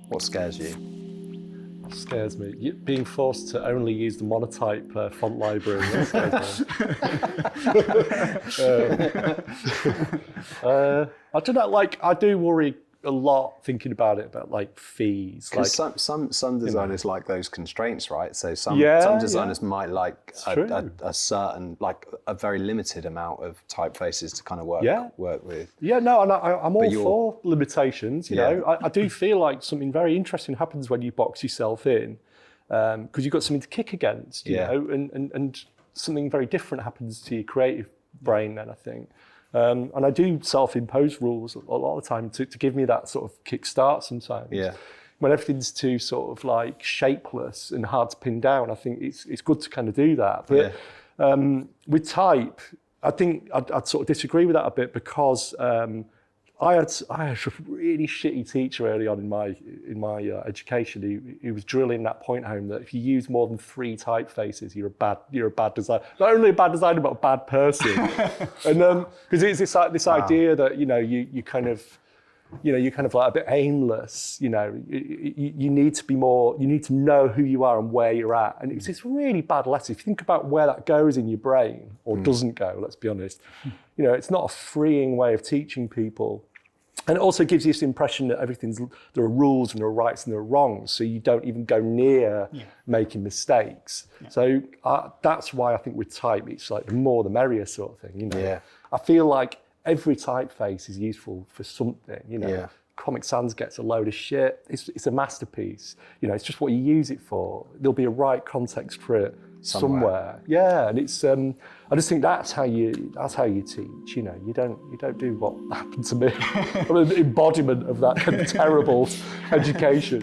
What scares you? Scares me. Being forced to only use the monotype font library. That scares me. I don't know. Like, I do worry a lot thinking about it, about like fees. Because Like, some designers like those constraints, right? So some designers might like a certain, like a very limited amount of typefaces to kind of work with. Yeah, no, and I'm all for limitations. You know, I do feel like something very interesting happens when you box yourself in, because you've got something to kick against. You know, and something very different happens to your creative brain. Then I think. And I do self-impose rules a lot of the time to give me that sort of kickstart sometimes. Yeah. When everything's too sort of like shapeless and hard to pin down, I think it's good to kind of do that. But with type, I think I'd sort of disagree with that a bit, because I had a really shitty teacher early on in my education who was drilling that point home that if you use more than 3 typefaces, you're a bad designer. Not only a bad designer, but a bad person. And because it's this idea that you kind of like a bit aimless. You need to be more. You need to know who you are and where you're at. And it's this really bad lesson. If you think about where that goes in your brain, or doesn't go, let's be honest. It's not a freeing way of teaching people. And it also gives you this impression that there are rules and there are rights and there are wrongs, so you don't even go near making mistakes. So that's why I think with type, it's like the more the merrier sort of thing. I feel like every typeface is useful for something. Comic Sans gets a load of shit. It's a masterpiece. It's just what you use it for. There'll be a right context for it somewhere. Yeah, and it's. I just think that's how you teach. You don't do what happened to me. I'm an embodiment of that kind of terrible education.